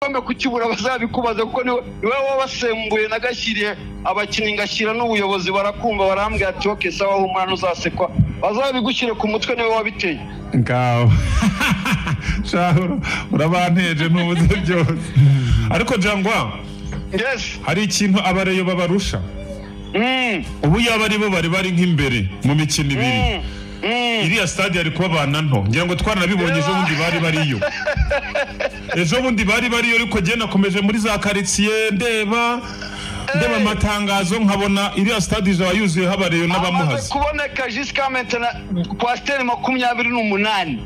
igikombe kukibura bazabikubaza kuko ni wowe wabasembuye nagashyiriye abakinnyi ngashyira n'ubuyobozi barakumva barambwira ati okay sawa umwana uzasekwa bazabigushyire ku mutwe niwe wabiteye ngaho shahuro urabanteje n'ubuze byose ariko Jangwa yes hari ikintu abareyo babarusha ubu yaba ari bo bari nk'imbere mu mikino ibiri iriya stade ari kubabana nto ngira ngo twaranabibonye ejo bundi bari bariyo ariko je nakomeje muri za quartier ndeba amatangazo nkabona iriya stade ije yuzuye habareyo n'abamuhaze kuboneka jusqu'à maintenant pasteur 28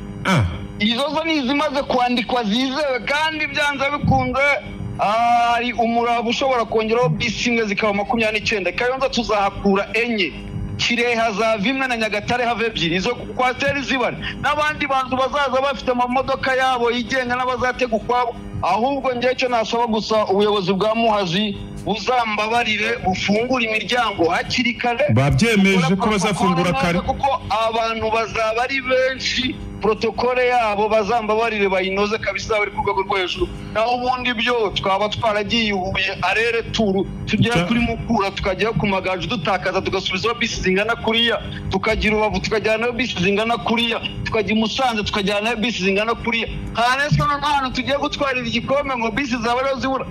izo zo nizimaze kwandikwa zizewe kandi byanze bikunze ari umuraba ushobora kongeraho bisimwe zikaba 29 Kayonza tuzahakura enye Kirehe hazava imwe na Nyagatare have ebyiri izo kwateri zibara n'abandi bantu bazaza bafite amamodoka yabo yigenga n'abazatega ukwabo ahubwo ngiye cyo nasaba gusa ubuyobozi bwa Muhazi uzambabarire ufungura imiryango hakiri kare babyemeje ko bazafungura kare kuko abantu bazaba ari benshi protokole yabo bazambabarire bayinoze kabisa bari ku rwego rwo hejuru naho ubundi byo twaba twaragiye ubuye arere turu tugera kuri Mukura tukajya ku Magaju dutakaza tugasubizaho bisi zingana kuriya tukagira Ubavu tukajyana bisi zingana kuriya tukajya Musanze tukajyana bisi zingana kuriya haneswe n'ahantu tugiye gutwarira igikombe ngo bisi zabara zibura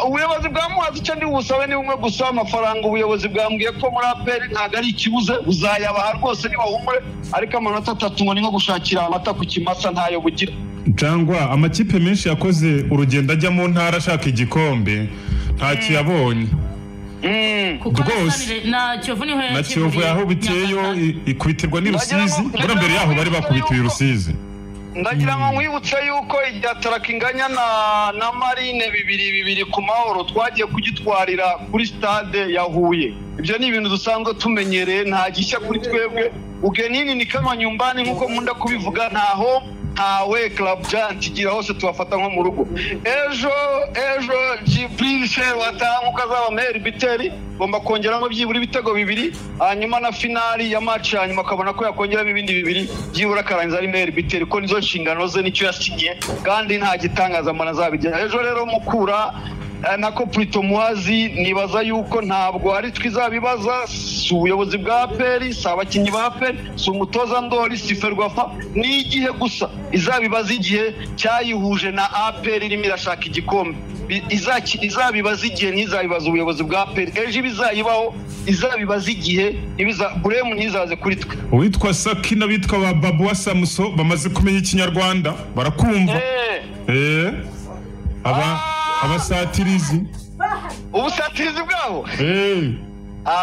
ubuyobozi bwa Muhazi cyo ndi busabe ni umwe gusa amafaranga ubuyobozi bwambwiye ko muri APR ntago ari ikibuze uzayabaha rwose niba humure ariko amanota 3 ngo ni nko gushakira amata ku kimasa ntayo bugira Jangwa amakipe menshi yakoze urugendo ajya mu ntara ashaka igikombe nta kiyabonye rwose na Kiyovu yaho biteyo ikubitirwa n'Irusizi bura mbere yaho bari bakubitiye Irusizi ndagira ngo nkwibutse yuko ijyataraka inganya na Marine 2-2 ku Mahoro twagiye kugitwarira kuri stade ya Huye ibyo ni ibintu dusanzwe tumenyereye nta gishya kuri twebwe ugenini ni kama nyumbani nkuko munda kubivuga ntaho ntawe Club Giant gira hose tubafata nko mu rugo ejo Jibril Sher watamuka zaba Meri Biteri bomba kongeramo byibura ibitego 2 hanyuma na finali ya match hanyuma akabona ko yakongeramo ibindi 2 byibura karangiza ari Meri Biteri ko nizo nshingano ze nicyo yasinye kandi nta gitangaza mbona zabijya ejo rero Mukura nako Pluto Muhazi nibaza yuko ntabwo ari twizabibaza si ubuyobozi bwa APR si abakinnyi ba APR si umutoza Ndoli si Ferwafa ni igihe gusa izabibaza igihe cyayihuje na APR irimo irashaka igikombe izabibaza igihe ntizabibaza ubuyobozi bwa APR ejo bizayibaho izabibaza igihe buremu ntizaze kuri twe uwitwa Saki n'abitwa ba Babu wa Samuso bamaze kumenya ikinyarwanda barakumva abasatirizi ubusatirizi bwabo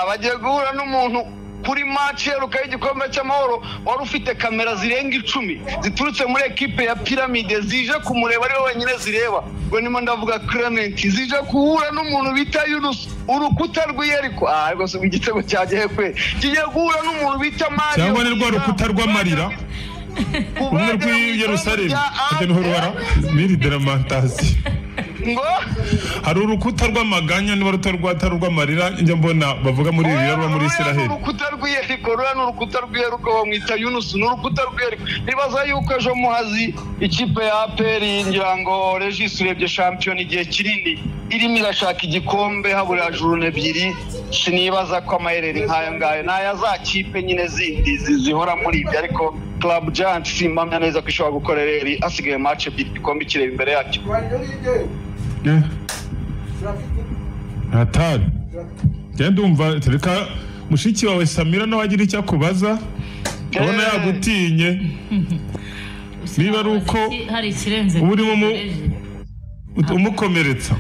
bagiye guhura n'umuntu kuri match yeruka y'igikombe cy'amahoro wari ufite kamera zirenga 10 ziturutse muri equipe ya Pyramide zije kumureba ari wenyine zireba ngo nimo ndavuga Clement zije kuhura n'umuntu bita Yunus urukuta rw'Yeriko ariko se igitego cyagiye kwe kigiye guhura n'umuntu bita Mario cyangwa ni rwa rukuta rw'amarira ubwo rw'Yerusalemu ageno horora miri dramantasi ngo hari urukuta rw'amaganya niba rutarwata rw'amarira njya mbona bavuga muri ibi yarwa muri Israel urukuta rw'Yeriko n'urukuta rw'Yeriko bamwita Yunus n'urukuta rw'Yeriko nibaza yuko ejo Muhazi ikipe ya APR ngira ngo Regis urebye champion igihe kinini irimo irashaka igikombe habura journée 2 sinibaza ko amaherere nkayo ngayo naya za kipe nyine zindi zihora muri ibyo ariko Club Giant simpamya neza ko ishobora gukora reri asigaye match igikombe kireba imbere yacyo atari genda umva tereka mushiki wawe Samira nawe agira icyo akubaza ubona yagutinye niba ari uko hari ikirenze urimo umukomeretsa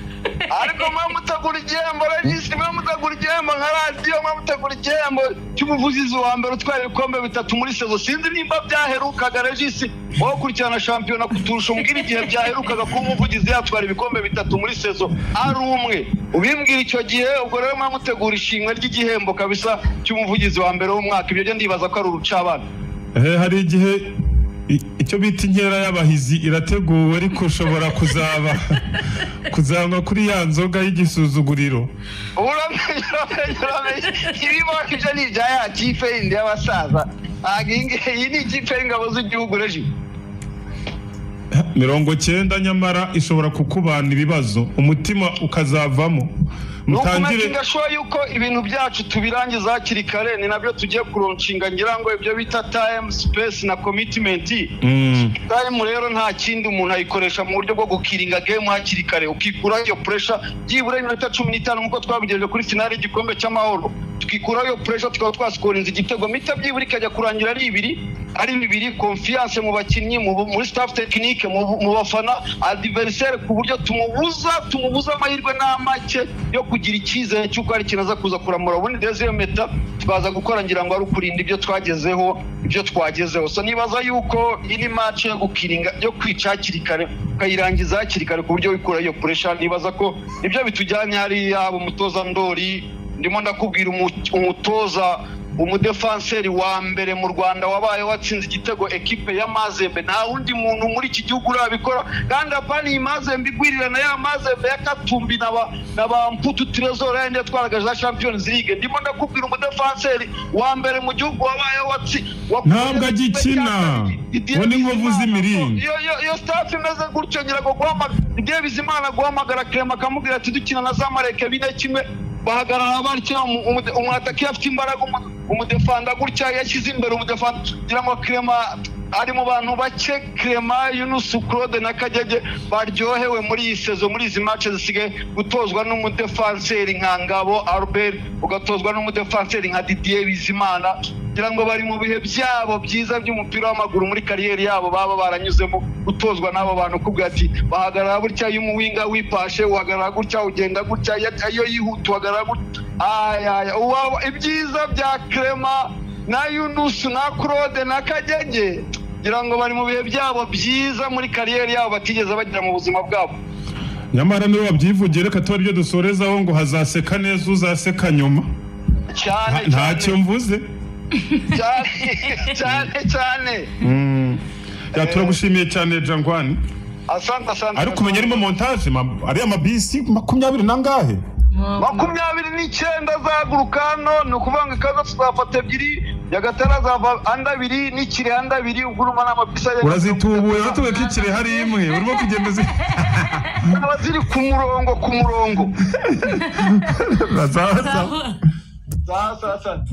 ariko mwamutegura igihembo Regis mwamutegura igihembo nka radio mwamutegura igihembo cy'umuvugizi wa mbere utwara ibikombe 3 muri sezo sinzi nimba byaherukaga Regis wowe kurikirana shampiyona kuturusha umbwira igihe byaherukaga ko umuvugizi yatwara ibikombe 3 muri sezo ari umwe ubimbwira icyo gihe ubwo rero mwamutegura ishimwe ry'igihembo kabisa cy'umuvugizi wa mbere w'umwaka ibyo ndibaza ko ari urucabana hari igihe icyo bita inkera y'abahizi irateguwe ariko ushobora kuzanga kuri ya nzoga y'igisuzuguriro ibibona ibyo ni ibya ya kipe yindi y'abasaza iyi ni ikipe y'ingabo z'igihugu Regis 90 nyamara ishobora kukubana ibibazo umutima ukazavamo mutangire ngashoye yuko ibintu byacu tubirangiza hakiri kare ni nabyo tugiye kuronshinga ngira ngo ibyo bita time space na commitment time rero nta kindi umuntu ayikoresha mu buryo bwo gukiringa game hakiri kare ukikura iyo pressure byibure iminota 15 nkuko twabigejeje kuri finale y'igikombe cy'amahoro tukikura iyo pressure tukaba twascorinze igitego mita byibure ikajya kurangira ari bibiri confiance mu bakinnyi muri staff technique mu bafana adversaire ku buryo tumubuza amahirwe n'amake yo kugira icyizere cy'uko ari kinaza kuza kuramura ubundi deuxième meta twaza gukora ngira ngo ari ukurinda ibyo twagezeho so nibaza yuko ini match yo gukiringa yo kwica hakiri kare ukayirangiza hakiri kare ku buryo wikura iyo pressure nibaza ko ibyo bitujyanye hari yabo umutoza Ndori ndimo ndakubwira umutoza umudefenseri wa mbere mu Rwanda wabaye watsinze igitego equipe ya Mazembe nta wundi muntu muri iki gihugu urabikora kandi apani Mazembe igwirirana ya Mazembe yakatumbi naba Mputu Trezor yende twaraga za Champions League ndimo ndakubwira umudefenseri wa mbere mu gihugu wabaye ntabwo agikina wone inkovu z'imiringa iyo staff imeze gutyo nyirago guhamagara Bizimana guhamagara Clement akamubwira ati dukina na Zamalek 4-1 bahagarara barikina umwataki afite imbaraga umudefanda gutya yashyize imbere umudefanda kugira ngo Clement ari mu bantu bake Clement Yunus Claude na Kagege baryohewe muri iyi sezo muri izi match zisigaye gutozwa n'umudefenseri nka Ngabo Albert ugatozwa n'umudefenseri nka Didier Bizimana kugira ngo bari mu bihe byabo byiza by'umupira w'amaguru muri kariyeri yabo baba baranyuzemo gutozwa n'abo bantu kubwa ati bahagarara gutya y'umuwinga wipashe uhagarara gutya ugenda gutya iyo yihuta uhagarara gutya ibyiza bya Clement na Yunus na Claude na Kagege kugira ngo bari mu bihe byabo byiza muri kariyeri yabo batigeze bagira mu buzima bwabo nyamara niwe wabyivugiye reka tuba ibyo dusorezaho ngo hazaseka neza uzaseka nyuma cyane ntacyo mvuze cyane turagushimiye cyane Jangwani asante ariko kumenya arimo montage ari amabisi 20 nangahe 29 zaguruka hano ni ukuvanga ikaza tuzafata 2 Nyagatare zava anda 2 n'ikire anda 2 uguruma n'amabisa urazitubuye zatuwe kikire hari imwe urimo kugenda ziri ku murongo Sasa